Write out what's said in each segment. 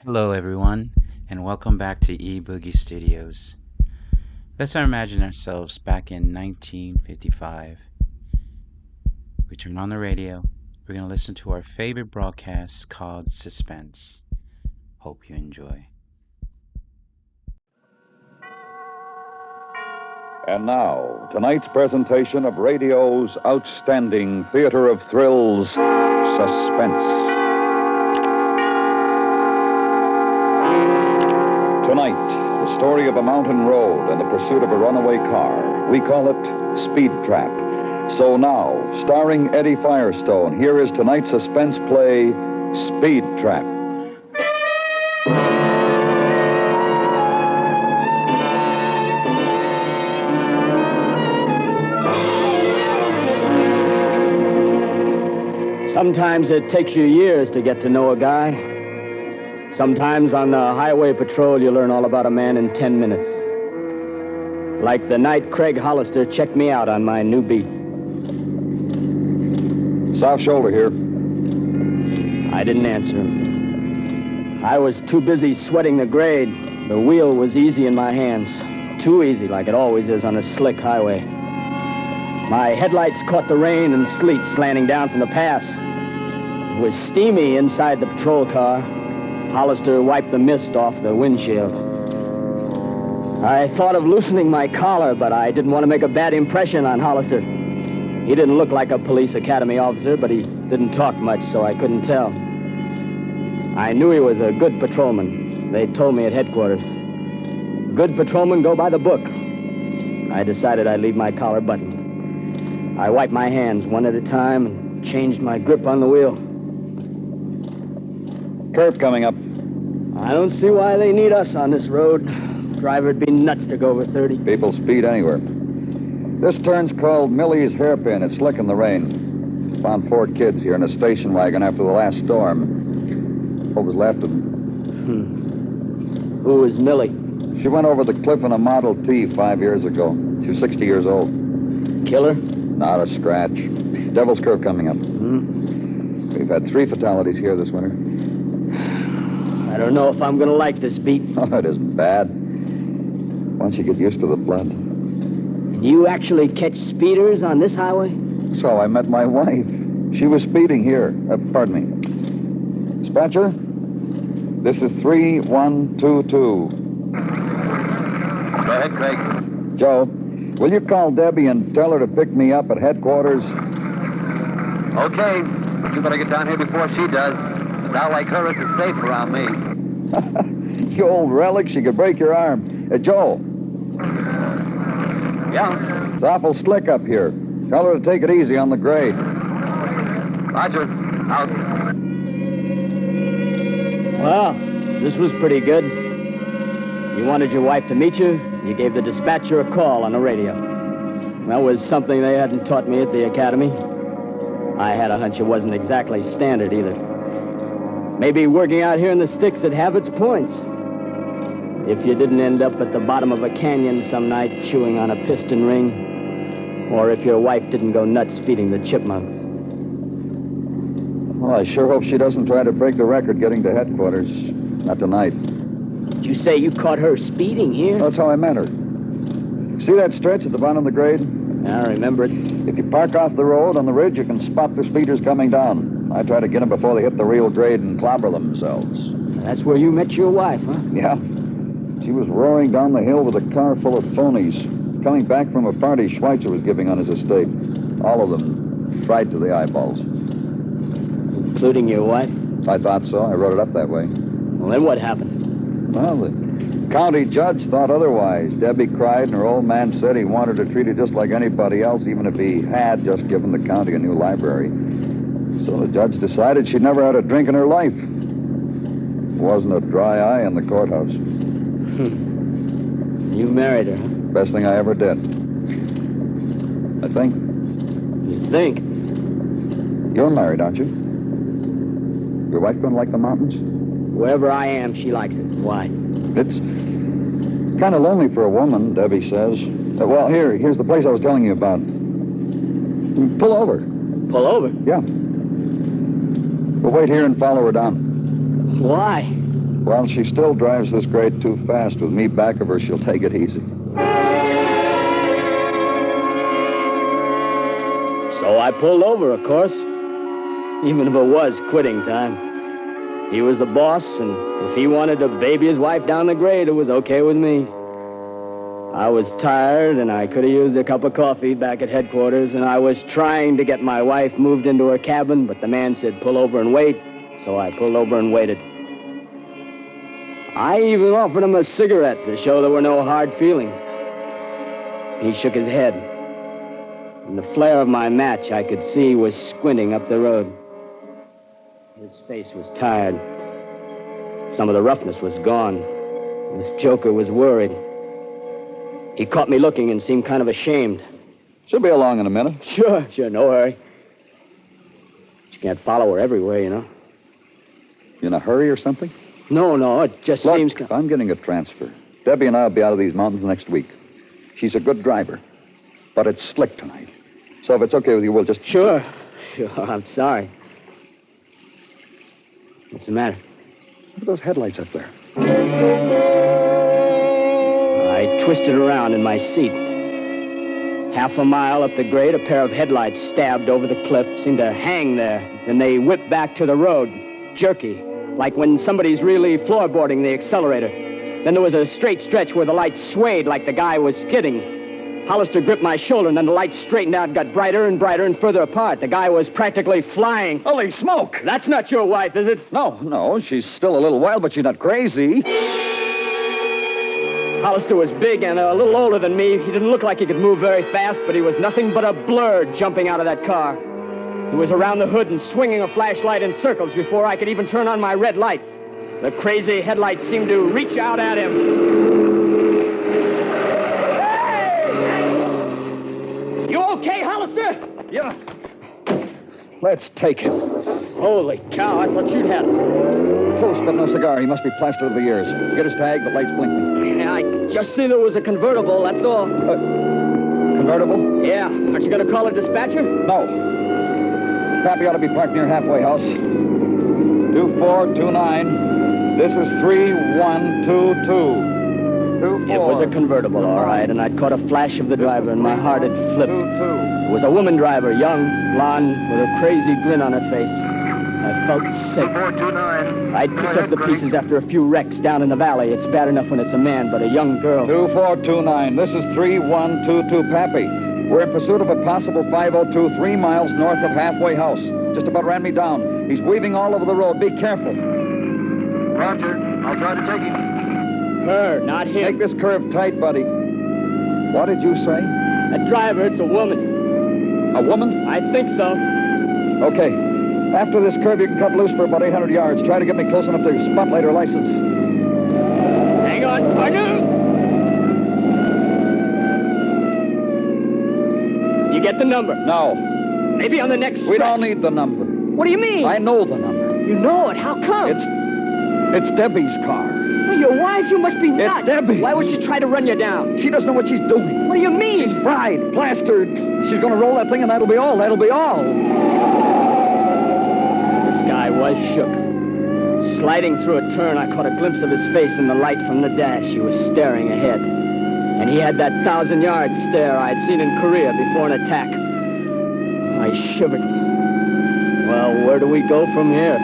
Hello, everyone, and welcome back to eBoogie Studios. Let's imagine ourselves back in 1955. We turn on the radio. We're going to listen to our favorite broadcast called Suspense. Hope you enjoy. And now, tonight's presentation of radio's outstanding theater of thrills, Suspense. Tonight, the story of a mountain road and the pursuit of a runaway car. We call it Speed Trap. So now, starring Eddie Firestone, here is tonight's suspense play, Speed Trap. Sometimes it takes you years to get to know a guy. Sometimes on the highway patrol, you learn all about a man in 10 minutes. Like the night Craig Hollister checked me out on my new beat. South shoulder here. I didn't answer him. I was too busy sweating the grade. The wheel was easy in my hands. Too easy, like it always is on a slick highway. My headlights caught the rain and sleet slanting down from the pass. It was steamy inside the patrol car. Hollister wiped the mist off the windshield. I thought of loosening my collar, but I didn't want to make a bad impression on Hollister. He didn't look like a police academy officer, but he didn't talk much, so I couldn't tell. I knew he was a good patrolman. They told me at headquarters. Good patrolmen go by the book. I decided I'd leave my collar buttoned. I wiped my hands one at a time and changed my grip on the wheel. Curve coming up. I don't see why they need us on this road. Driver'd be nuts to go over 30. People speed anywhere. This turn's called Millie's Hairpin. It's slick in the rain. Found 4 kids here in a station wagon after the last storm. What was left of them? Who is Millie? She went over the cliff in a Model T 5 years ago. She was 60 years old. Killer? Not a scratch. Devil's Curve coming up. We've had 3 fatalities here this winter. I don't know if I'm going to like this beat. Oh, it isn't bad. Once you get used to the blood. You actually catch speeders on this highway? That's how I met my wife. She was speeding here. Pardon me. Dispatcher, this is 3122. Go ahead, Craig. Joe, will you call Debbie and tell her to pick me up at headquarters? Okay, but you better get down here before she does. A gal like her isn't safe around me. You old relic, she could break your arm. Joe. Yeah? It's awful slick up here. Tell her to take it easy on the grade. Roger. Out. Well, this was pretty good. You wanted your wife to meet you. You gave the dispatcher a call on the radio. That was something they hadn't taught me at the academy. I had a hunch it wasn't exactly standard either. Maybe working out here in the sticks would have its points. If you didn't end up at the bottom of a canyon some night chewing on a piston ring, or if your wife didn't go nuts feeding the chipmunks. Well, I sure hope she doesn't try to break the record getting to headquarters. Not tonight. Did you say you caught her speeding here? That's how I met her. See that stretch at the bottom of the grade? I remember it. If you park off the road on the ridge, you can spot the speeders coming down. I try to get them before they hit the real grade and clobber themselves. That's where you met your wife, huh? Yeah. She was roaring down the hill with a car full of phonies, coming back from a party Schweitzer was giving on his estate. All of them fried to the eyeballs. Including your wife? I thought so. I wrote it up that way. Well, then what happened? Well, the county judge thought otherwise. Debbie cried, and her old man said he wanted to treat her just like anybody else, even if he had just given the county a new library. So the judge decided she'd never had a drink in her life. There wasn't a dry eye in the courthouse. You married her, huh? Best thing I ever did. I think. You think? You're married, aren't you? Your wife gonna like the mountains? Wherever I am, she likes it. Why? It's kind of lonely for a woman, Debbie says. Well, here's the place I was telling you about. Pull over. Pull over? Yeah. We'll wait here and follow her down. Why? Well, she still drives this grade too fast. With me back of her, she'll take it easy. So I pulled over, of course, even if it was quitting time. He was the boss, and if he wanted to baby his wife down the grade, it was okay with me. I was tired, and I could have used a cup of coffee back at headquarters, and I was trying to get my wife moved into her cabin, but the man said, pull over and wait, so I pulled over and waited. I even offered him a cigarette to show there were no hard feelings. He shook his head. In the flare of my match, I could see he was squinting up the road. His face was tired. Some of the roughness was gone. This joker was worried. He caught me looking and seemed kind of ashamed. She'll be along in a minute. Sure, no hurry. You can't follow her everywhere, you know. You in a hurry or something? No, it just Look, seems... I'm getting a transfer. Debbie and I will be out of these mountains next week. She's a good driver, but it's slick tonight. So if it's okay with you, we'll just... Sure, I'm sorry. What's the matter? Look at those headlights up there. I twisted around in my seat. Half a mile up the grade, a pair of headlights stabbed over the cliff, seemed to hang there. Then they whipped back to the road, jerky, like when somebody's really floorboarding the accelerator. Then there was a straight stretch where the lights swayed like the guy was skidding. Hollister gripped my shoulder, and then the lights straightened out, got brighter and brighter and further apart. The guy was practically flying. Holy smoke! That's not your wife, is it? No, she's still a little wild, but she's not crazy. Hollister was big and a little older than me. He didn't look like he could move very fast, but he was nothing but a blur jumping out of that car. He was around the hood and swinging a flashlight in circles before I could even turn on my red light. The crazy headlights seemed to reach out at him. Hey! You okay, Hollister? Yeah. Let's take him. Holy cow, I thought you'd had him. Close, but no cigar. He must be plastered to the ears. Get his tag, the light's blinking. I just see there was a convertible, that's all. Convertible? Yeah. Aren't you going to call a dispatcher? No. Pappy ought to be parked near halfway house. 2429. This is 3122. It was a convertible, all right, and I'd caught a flash of the driver, and my heart had flipped. It was a woman driver, young, blonde, with a crazy grin on her face. I felt sick. 2429. I'd picked up the pieces after a few wrecks down in the valley. It's bad enough when it's a man, but a young girl. 2429. This is 3122, Pappy. We're in pursuit of a possible 502 3 miles north of halfway house. Just about ran me down. He's weaving all over the road. Be careful. Roger. I'll try to take him. Her, not him. Take this curve tight, buddy. What did you say? That driver, it's a woman. A woman? I think so. Okay. After this curve, you can cut loose for about 800 yards. Try to get me close enough to spotlight her license. Hang on, partner. You get the number? No. Maybe on the next stretch. We don't need the number. What do you mean? I know the number. You know it. How come? It's Debbie's car. Well, your wife, you must be nuts. It's Debbie. Why would she try to run you down? She doesn't know what she's doing. What do you mean? She's fried, plastered. She's going to roll that thing, and that'll be all. That'll be all. This guy was shook. Sliding through a turn, I caught a glimpse of his face in the light from the dash. He was staring ahead. And he had that 1,000-yard stare I'd seen in Korea before an attack. I shivered. Well, where do we go from here?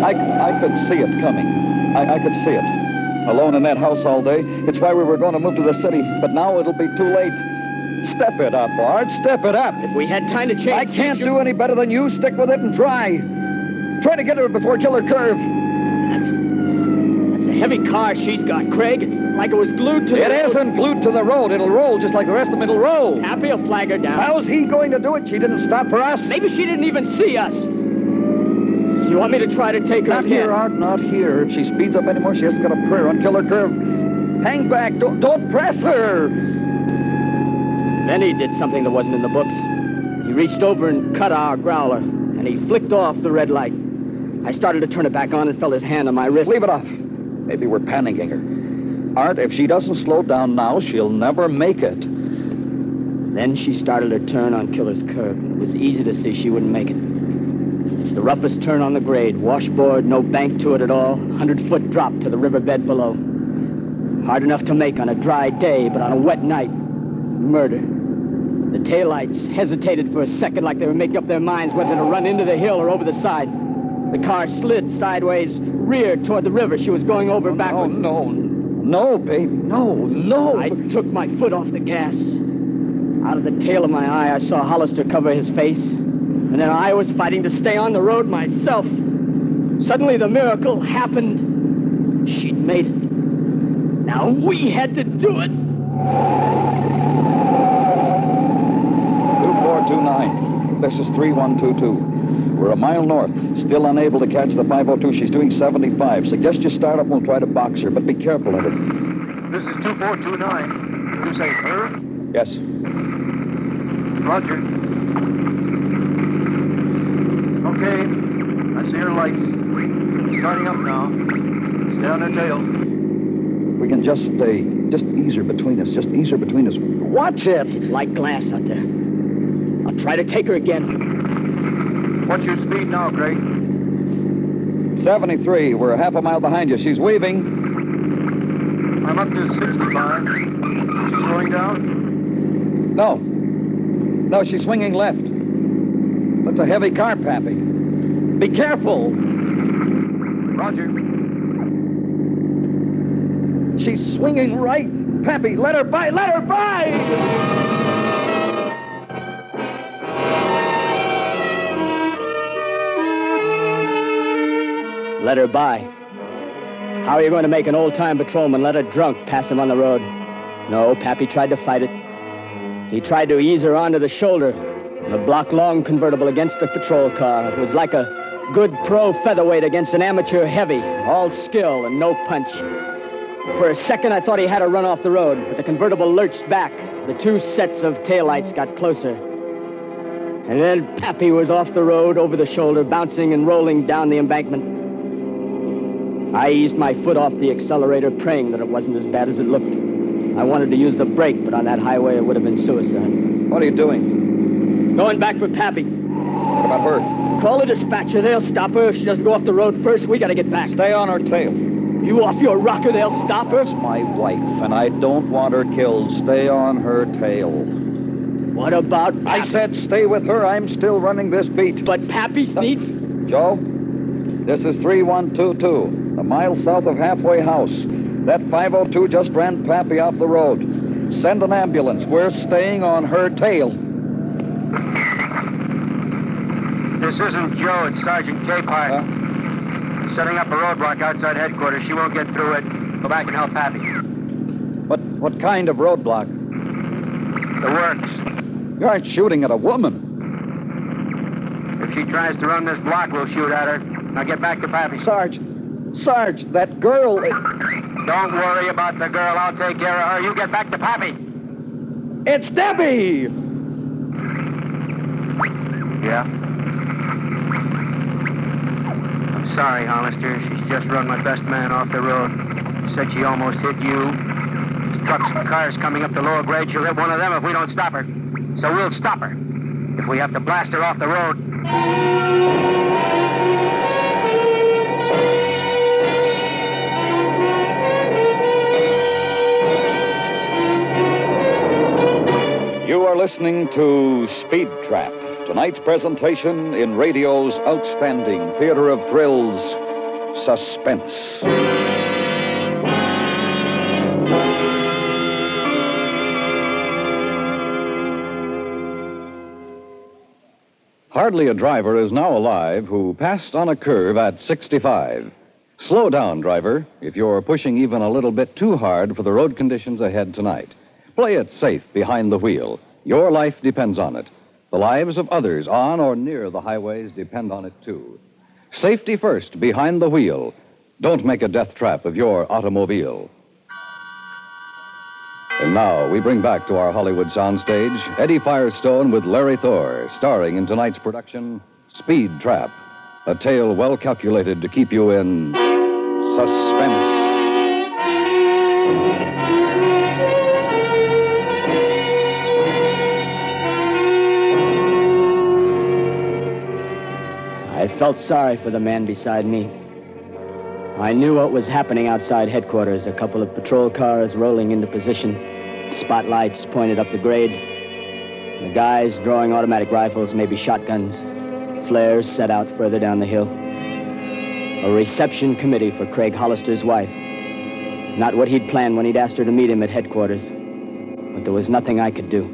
I could see it coming. I could see it. Alone in that house all day. It's why we were going to move to the city. But now it'll be too late. Step it up, Art. Step it up. If we had time to change... I can't do any better than you. Stick with it and try. Try to get her before Killer Curve. That's a heavy car she's got, Craig. It's like it was glued to the road. It isn't glued to the road. It'll roll just like the rest of them. It'll roll. Happy will flag her down. How's he going to do it? She didn't stop for us. Maybe she didn't even see us. You want me to try to take her Not again? here, Art, not here. If she speeds up anymore, she hasn't got a prayer on Killer Curve. Hang back. Don't press her. Then he did something that wasn't in the books. He reached over and cut our growler, and he flicked off the red light. I started to turn it back on and felt his hand on my wrist. Leave it off. Maybe we're panicking her. Art, if she doesn't slow down now, she'll never make it. Then she started her turn on Killer's Curve. It was easy to see she wouldn't make it. It's the roughest turn on the grade. Washboard, no bank to it at all. 100-foot drop to the riverbed below. Hard enough to make on a dry day, but on a wet night, murder. The taillights hesitated for a second like they were making up their minds whether to run into the hill or over the side. The car slid sideways, reared toward the river. She was going over backwards. No, baby, no. I took my foot off the gas. Out of the tail of my eye, I saw Hollister cover his face. And then I was fighting to stay on the road myself. Suddenly the miracle happened. She'd made it. Now we had to do it. 2429. This is 3122. We're a mile north. Still unable to catch the 502. She's doing 75. Suggest you start up and we'll try to box her, but be careful of it. This is 2429. You say her? Yes. Roger. Okay. I see her lights. Starting up now. Stay on her tail. We can just ease her between us. Just ease her between us. Watch it! It's like glass out there. I'll try to take her again. What's your speed now, Craig? 73. We're half a mile behind you. She's weaving. I'm up to 65. She's slowing down? No. No, she's swinging left. That's a heavy car, Pappy. Be careful. Roger. She's swinging right. Pappy, let her by! Let her by! Let her by. How are you going to make an old-time patrolman let a drunk pass him on the road? No, Pappy tried to fight it. He tried to ease her onto the shoulder. The block-long convertible against the patrol car. It was like a good pro featherweight against an amateur heavy. All skill and no punch. For a second, I thought he had her run off the road, but the convertible lurched back. The two sets of taillights got closer. And then Pappy was off the road, over the shoulder, bouncing and rolling down the embankment. I eased my foot off the accelerator, praying that it wasn't as bad as it looked. I wanted to use the brake, but on that highway, it would have been suicide. What are you doing? Going back for Pappy. What about her? Call the dispatcher. They'll stop her. If she doesn't go off the road first, we got to get back. Stay on her tail. You off your rocker, they'll stop her? That's my wife, and I don't want her killed. Stay on her tail. What about Pappy? I said stay with her. I'm still running this beat. But Pappy needs... Joe, this is 3122. A mile south of Halfway House. That 502 just ran Pappy off the road. Send an ambulance. We're staying on her tail. This isn't Joe, it's Sergeant Capehart. Setting up a roadblock outside headquarters. She won't get through it. Go back and help Pappy. What kind of roadblock? The works. You aren't shooting at a woman. If she tries to run this block, we'll shoot at her. Now get back to Pappy. Sarge, that girl... Don't worry about the girl. I'll take care of her. You get back to Pappy. It's Debbie! Yeah? I'm sorry, Hollister. She's just run my best man off the road. Said she almost hit you. There's trucks and cars coming up the lower grade. She'll hit one of them if we don't stop her. So we'll stop her. If we have to blast her off the road. You are listening to Speed Trap, tonight's presentation in radio's outstanding theater of thrills, Suspense. Hardly a driver is now alive who passed on a curve at 65. Slow down, driver, if you're pushing even a little bit too hard for the road conditions ahead tonight. Play it safe behind the wheel. Your life depends on it. The lives of others on or near the highways depend on it, too. Safety first behind the wheel. Don't make a death trap of your automobile. And now we bring back to our Hollywood soundstage Eddie Firestone with Larry Thor, starring in tonight's production, Speed Trap, a tale well calculated to keep you in suspense. I felt sorry for the man beside me. I knew what was happening outside headquarters. A couple of patrol cars rolling into position, spotlights pointed up the grade. The guys drawing automatic rifles, maybe shotguns. Flares set out further down the hill. A reception committee for Craig Hollister's wife. Not what he'd planned when he'd asked her to meet him at headquarters. But there was nothing I could do.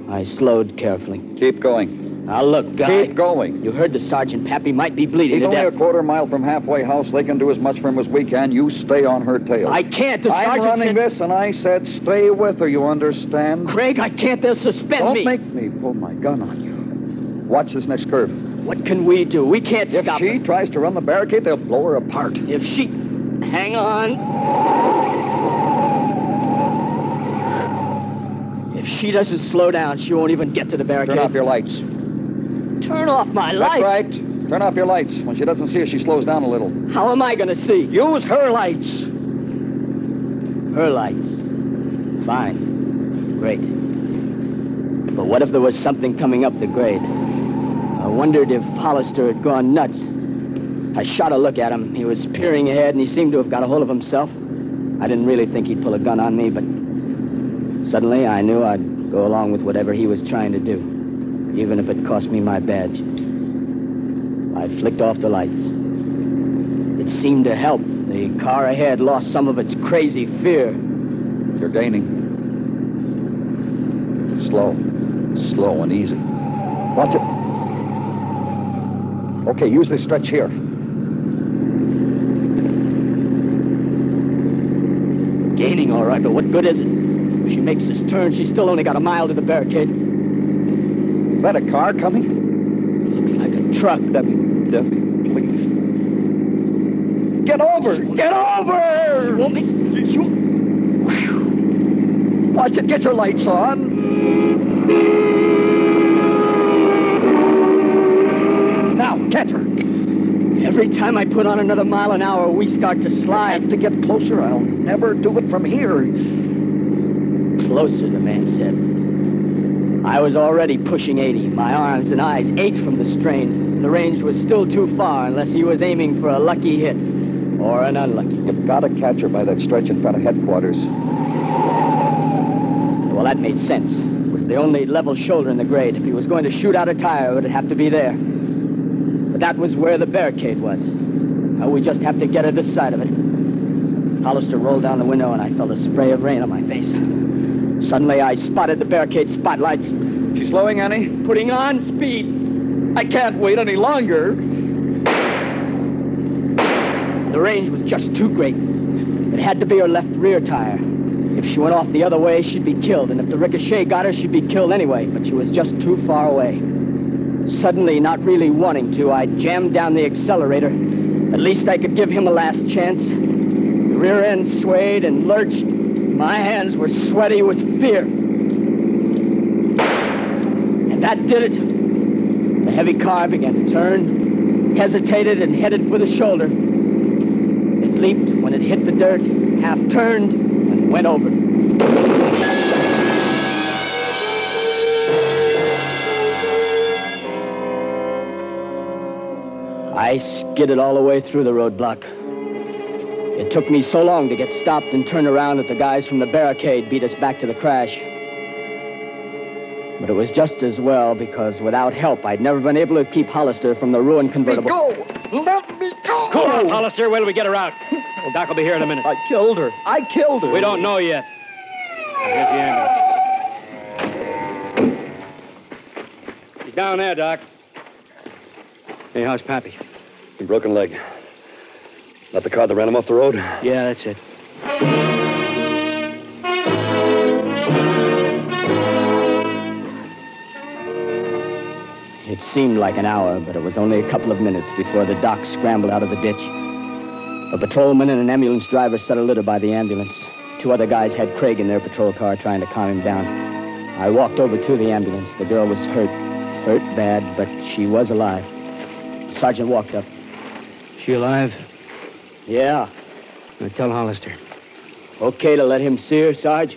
I slowed carefully. Keep going. Now look, guy. Keep going. You heard the sergeant. Pappy might be bleeding He's to only death. a quarter-mile from halfway house. They can do as much for him as we can. You stay on her tail. I can't. The I'm sergeant running said... this, and I said stay with her, you understand? Craig, I can't. They'll suspend Don't me. make me pull my gun on you. Watch this next curve. What can we do? We can't If stop she her. tries to run the barricade, they'll blow her apart. If she... Hang on. If she doesn't slow down, she won't even get to the barricade. Turn off your lights. Turn off my lights? That's right. Turn off your lights. When she doesn't see us, she slows down a little. How am I going to see? Use her lights. Her lights. Fine. Great. But what if there was something coming up the grade? I wondered if Hollister had gone nuts. I shot a look at him. He was peering ahead, and he seemed to have got a hold of himself. I didn't really think he'd pull a gun on me, but suddenly I knew I'd go along with whatever he was trying to do, even if it cost me my badge. I flicked off the lights. It seemed to help. The car ahead lost some of its crazy fear. You're gaining. Slow. Slow and easy. Watch it. Okay, use this stretch here. Gaining all right, but what good is it? If she makes this turn, she's still only got a mile to the barricade. Is that a car coming? Looks like a truck. Debbie, please. Get over! Get over! She won't make... She won't... Watch it. Get your lights on. Now, catch her. Every time I put on another mile an hour, we start to I slide. have to get closer. I'll never do it from here. Closer, the man said. I was already pushing 80. My arms and eyes ached from the strain. The range was still too far unless he was aiming for a lucky hit or an unlucky. You've got to catch her by that stretch in front of headquarters. Well, that made sense. It was the only level shoulder in the grade. If he was going to shoot out a tire, it would have to be there. But that was where the barricade was. Now we just have to get her this side of it. Hollister rolled down the window, and I felt a spray of rain on my face. Suddenly, I spotted the barricade spotlights. She's slowing, Annie? Putting on speed. I can't wait any longer. The range was just too great. It had to be her left rear tire. If she went off the other way, she'd be killed. And if the ricochet got her, she'd be killed anyway. But she was just too far away. Suddenly, not really wanting to, I jammed down the accelerator. At least I could give him a last chance. The rear end swayed and lurched. My hands were sweaty with fear. And that did it. The heavy car began to turn, hesitated, and headed for the shoulder. It leaped when it hit the dirt, half turned, and went over. I skidded all the way through the roadblock. It took me so long to get stopped and turned around that the guys from the barricade beat us back to the crash. But it was just as well, because without help, I'd never been able to keep Hollister from the ruined convertible. Let me go! Let me go! Cool out, Hollister. Wait till we get her out. Doc will be here in a minute. I killed her. I killed her. We don't know yet. Here's the ambulance. He's down there, Doc. Hey, how's Pappy? Broken leg. Not the car that ran him off the road? Yeah, that's it. It seemed like an hour, but it was only a couple of minutes before the doc scrambled out of the ditch. A patrolman and an ambulance driver set a litter by the ambulance. Two other guys had Craig in their patrol car trying to calm him down. I walked over to the ambulance. The girl was hurt. Hurt bad, but she was alive. The sergeant walked up. She alive? Yeah. Now tell Hollister. Okay to let him see her, Sarge?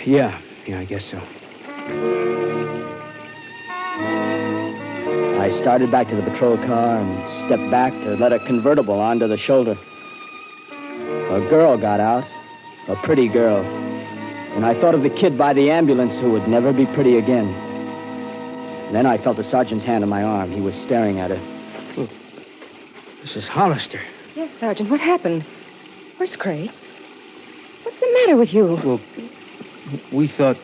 Yeah, I guess so. I started back to the patrol car and stepped back to let a convertible onto the shoulder. A girl got out, a pretty girl. And I thought of the kid by the ambulance who would never be pretty again. And then I felt the sergeant's hand on my arm. He was staring at her. Look, Mrs. Hollister. Yes, Sergeant, what happened? Where's Craig? What's the matter with you? Well, we thought...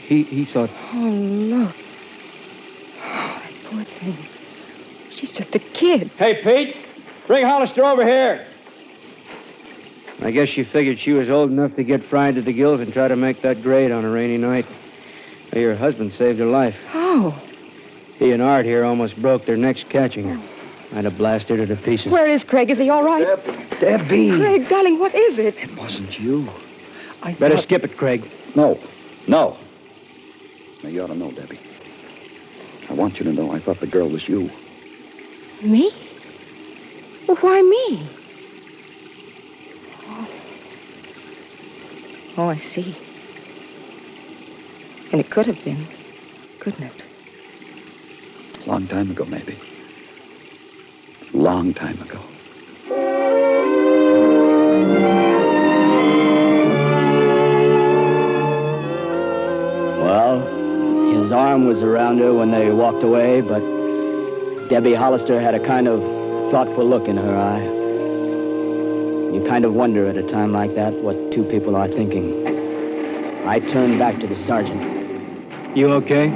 He thought... Oh, look. Oh, that poor thing. She's just a kid. Hey, Pete, bring Hollister over here. I guess she figured she was old enough to get fried to the gills and try to make that grade on a rainy night. Your husband saved her life. How? He and Art here almost broke their necks catching her. I'd have blasted her to pieces. Where is Craig? Is he all right? Debbie! Craig, darling, what is it? It wasn't you. Better skip it, Craig. No. Now, you ought to know, Debbie. I want you to know I thought the girl was you. Me? Well, why me? Oh, I see. And it could have been, couldn't it? Long time ago, maybe. Long time ago. Well, his arm was around her when they walked away, but Debbie Hollister had a kind of thoughtful look in her eye. You kind of wonder at a time like that what two people are thinking. I turned back to the sergeant. You okay?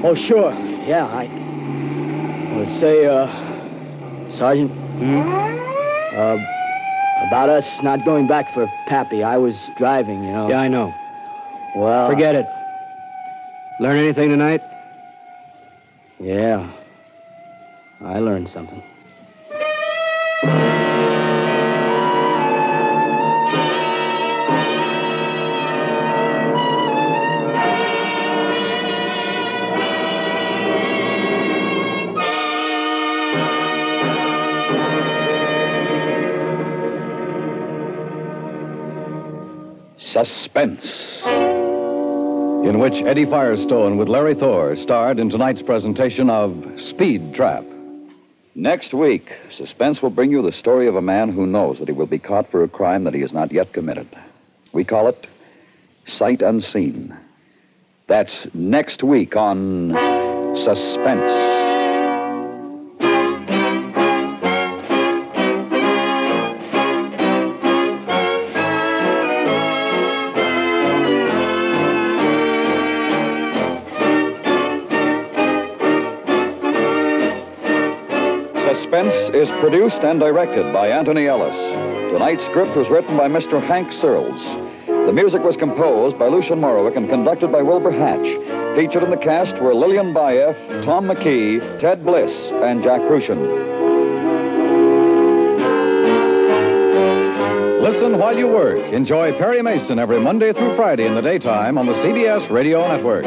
Oh, sure. Yeah, Sergeant, about us not going back for Pappy. I was driving, you know. Yeah, I know. Well... Forget it. Learn anything tonight? Yeah. I learned something. Suspense, in which Eddie Firestone with Larry Thor starred in tonight's presentation of Speed Trap. Next week, Suspense will bring you the story of a man who knows that he will be caught for a crime that he has not yet committed. We call it Sight Unseen. That's next week on Suspense. Suspense is produced and directed by Anthony Ellis. Tonight's script was written by Mr. Hank Searles. The music was composed by Lucian Morowick and conducted by Wilbur Hatch. Featured in the cast were Lillian Baeff, Tom McKee, Ted Bliss, and Jack Crucian. Listen while you work. Enjoy Perry Mason every Monday through Friday in the daytime on the CBS Radio Network.